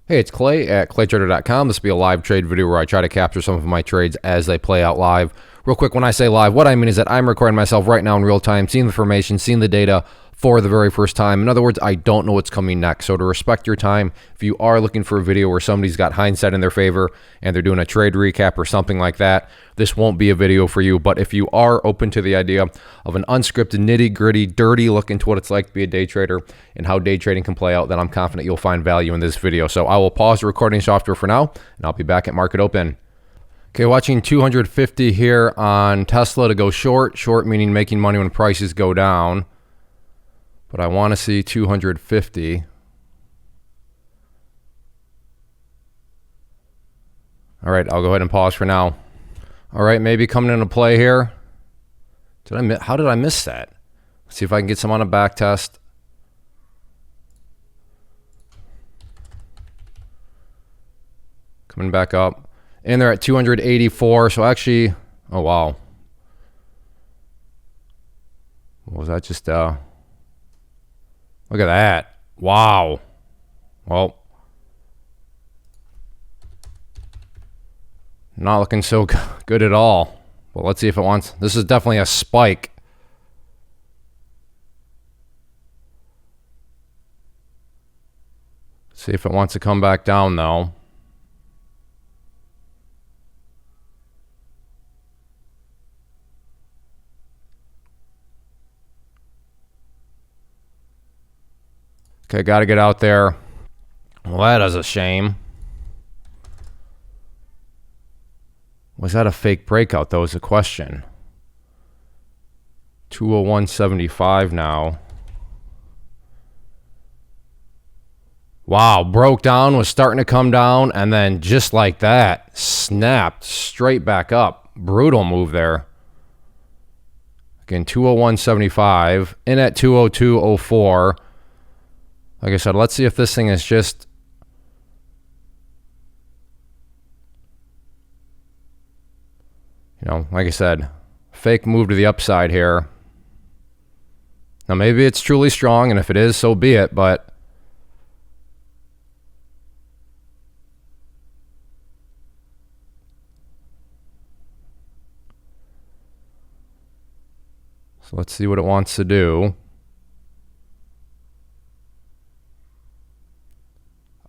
Hey, it's Clay at claytrader.com. This will be a live trade video where I try to capture some of my trades as they play out live. Real quick, when I say live, what I mean is that I'm recording myself right now in real time, seeing the information, seeing the data for the very first time. In other words, I don't know what's coming next. So to respect your time, if you are looking for a video where somebody's got hindsight in their favor and they're doing a trade recap or something like that, this won't be a video for you. But if you are open to the idea of an unscripted, nitty-gritty, dirty look into what it's like to be a day trader and how day trading can play out, then I'm confident you'll find value in this video. So I will pause the recording software for now, and I'll be back at market open. Okay, watching 250 here on Tesla to go short. Short meaning making money when prices go down. But I want to see 250. All right, I'll go ahead and pause for now. All right, maybe coming into play here. How did I miss that? Let's see if I can get some on a back test. Coming back up. And they're at 284. So actually, oh wow. What was that? Just look at that. Wow. Well, not looking so good at all. Well, let's see if it wants. This is definitely a spike. See if it wants to come back down though. Okay, got to get out there. Well, that is a shame. Was that a fake breakout, though, is the question. 201.75 now. Wow, broke down, was starting to come down, and then just like that, snapped straight back up. Brutal move there. Again, 201.75, in at 202.04. Like I said, let's see if this thing is just, like I said, fake move to the upside here. Now maybe it's truly strong, and if it is, so be it, but so let's see what it wants to do.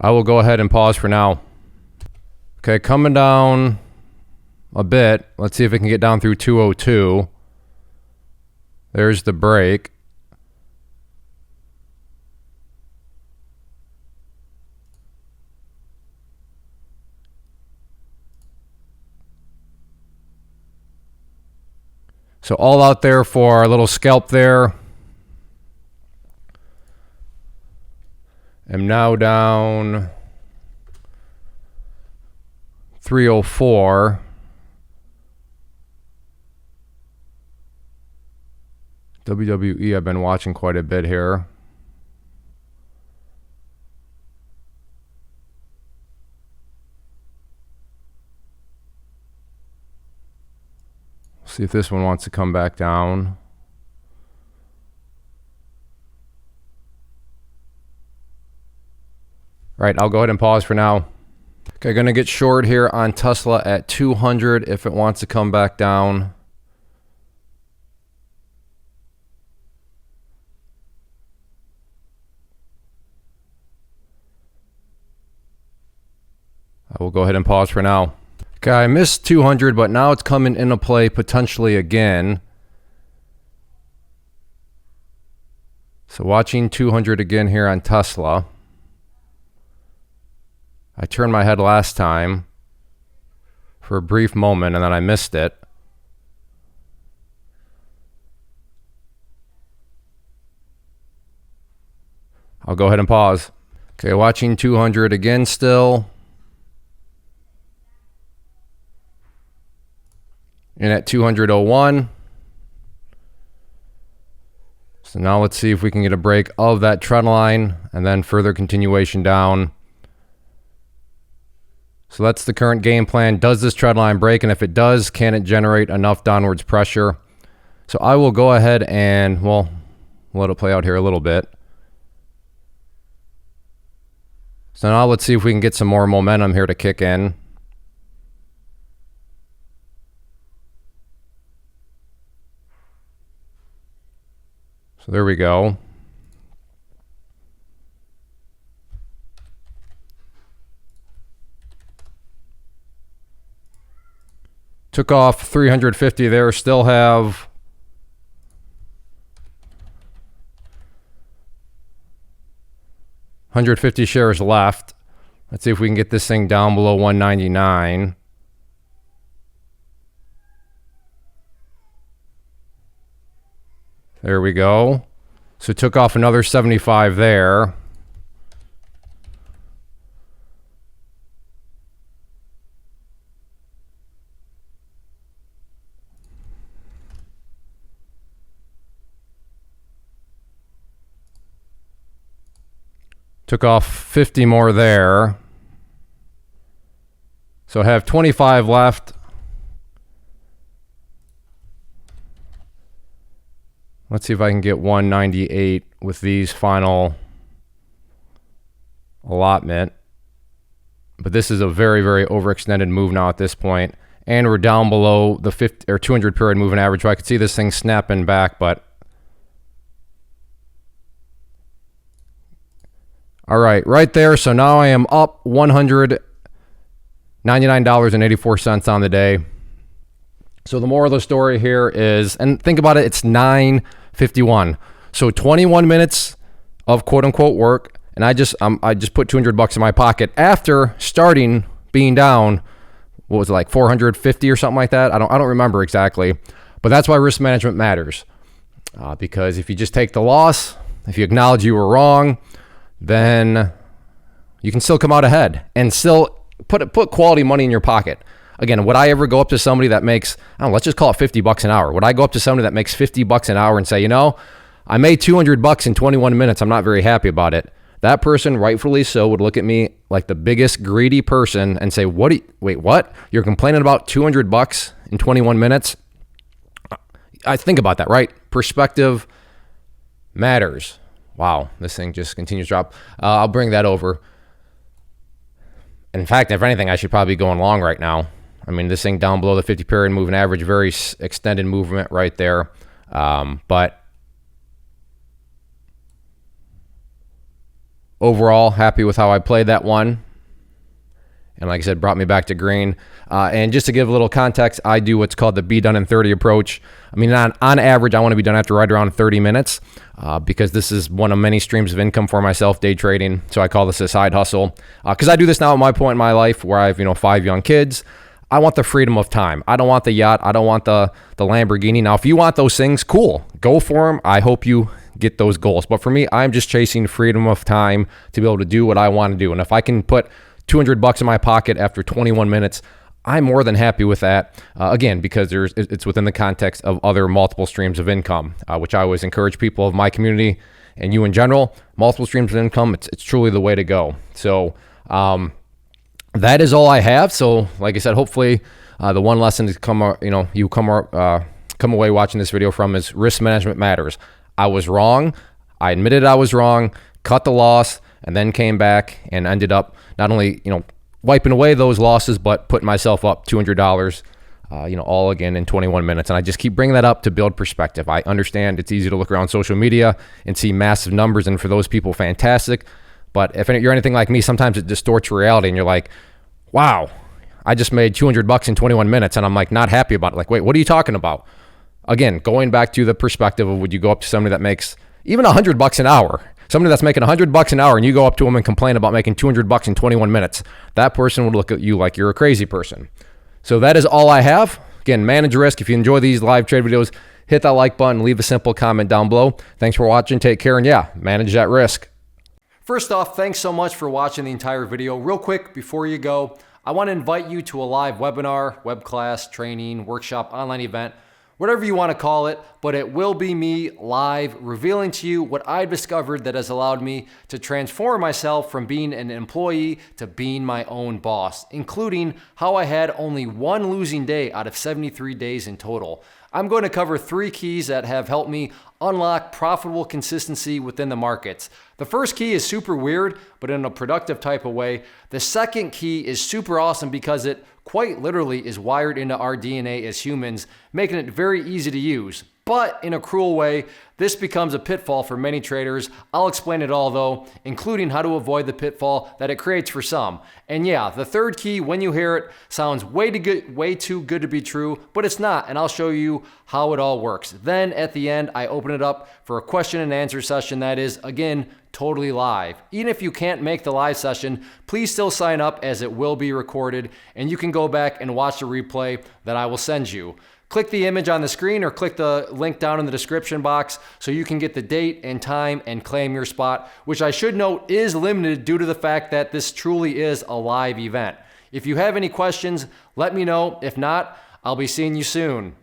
I will go ahead and pause for now. Okay, coming down a bit. Let's see if it can get down through 202. There's the break. So all out there for our little scalp there. Am now down 304. WWE I've been watching quite a bit here. See if this one wants to come back down. All right, I'll go ahead and pause for now. Okay, going to get short here on Tesla at 200 if it wants to come back down. I will go ahead and pause for now. Okay, I missed 200, but now it's coming into play potentially again. So watching 200 again here on Tesla. I turned my head last time for a brief moment, and then I missed it. I'll go ahead and pause. Okay, watching 200 again still. In at 200.01. So now let's see if we can get a break of that trend line and then further continuation down. So that's the current game plan. Does this trend line break? And if it does, can it generate enough downwards pressure? So I will go ahead and, well, let it play out here a little bit. So now let's see if we can get some more momentum here to kick in. So there we go. Took off 350 there, still have $150 shares left. Let's see if we can get this thing down below 199. There we go. So took off another 75 there. Took off 50 more there. So I have 25 left. Let's see if I can get 198 with these final allotment. But this is a very, very overextended move now at this point. And we're down below the 50 or 200 period moving average. So I could see this thing snapping back, but all right there. So now I am up $199.84 on the day. So the moral of the story here is, and think about it, it's 9:51. So 21 minutes of quote unquote work, and I just put $200 in my pocket after starting being down. What was it, like 450 or something like that? I don't remember exactly, but that's why risk management matters. Because if you just take the loss, if you acknowledge you were wrong, then you can still come out ahead and still put quality money in your pocket. Again, would I ever go up to somebody that makes, I don't know, let's just call it $50 an hour. Would I go up to somebody that makes $50 an hour and say, you know, I made $200 in 21 minutes. I'm not very happy about it. That person, rightfully so, would look at me like the biggest greedy person and say, wait, what? You're complaining about $200 in 21 minutes? I think about that, right? Perspective matters. Wow, this thing just continues to drop. I'll bring that over. In fact, if anything, I should probably be going long right now. I mean, this thing down below the 50 period moving average, very extended movement right there. But overall, happy with how I played that one. And like I said, brought me back to green. And just to give a little context, I do what's called the be done in 30 approach. I mean, on average, I want to be done after right around 30 minutes because this is one of many streams of income for myself, day trading. So I call this a side hustle because I do this now at my point in my life where I have, 5 young kids. I want the freedom of time. I don't want the yacht. I don't want the Lamborghini. Now, if you want those things, cool. Go for them. I hope you get those goals. But for me, I'm just chasing freedom of time to be able to do what I want to do. And if I can put $200 in my pocket after 21 minutes, I'm more than happy with that. Again, because it's within the context of other multiple streams of income, which I always encourage people of my community and you in general. Multiple streams of income, it's truly the way to go. So that is all I have. So like I said, hopefully the one lesson to come away watching this video from is risk management matters. I was wrong. I admitted I was wrong, cut the loss, and then came back and ended up not only, wiping away those losses, but putting myself up $200, all again in 21 minutes. And I just keep bringing that up to build perspective. I understand it's easy to look around social media and see massive numbers. And for those people, fantastic. But if you're anything like me, sometimes it distorts reality and you're like, wow, I just made $200 in 21 minutes. And I'm like, not happy about it. Like, wait, what are you talking about? Again, going back to the perspective of, would you go up to somebody that makes even $100 an hour? Somebody that's making $100 an hour and you go up to them and complain about making $200 in 21 minutes, that person would look at you like you're a crazy person. So that is all I have. Again, manage risk. If you enjoy these live trade videos, hit that like button, leave a simple comment down below. Thanks for watching. Take care. And yeah, manage that risk. First off, thanks so much for watching the entire video. Real quick, before you go, I want to invite you to a live webinar, web class, training, workshop, online event, whatever you want to call it, but it will be me live revealing to you what I've discovered that has allowed me to transform myself from being an employee to being my own boss, including how I had only one losing day out of 73 days in total. I'm going to cover 3 keys that have helped me unlock profitable consistency within the markets. The first key is super weird, but in a productive type of way. The second key is super awesome because it quite literally is wired into our DNA as humans, making it very easy to use. But in a cruel way, this becomes a pitfall for many traders. I'll explain it all though, including how to avoid the pitfall that it creates for some. And yeah, the third key, when you hear it, sounds way too good to be true, but it's not, and I'll show you how it all works. Then at the end, I open it up for a question and answer session that is, again, totally live. Even if you can't make the live session, please still sign up as it will be recorded, and you can go back and watch the replay that I will send you. Click the image on the screen or click the link down in the description box so you can get the date and time and claim your spot, which I should note is limited due to the fact that this truly is a live event. If you have any questions, let me know. If not, I'll be seeing you soon.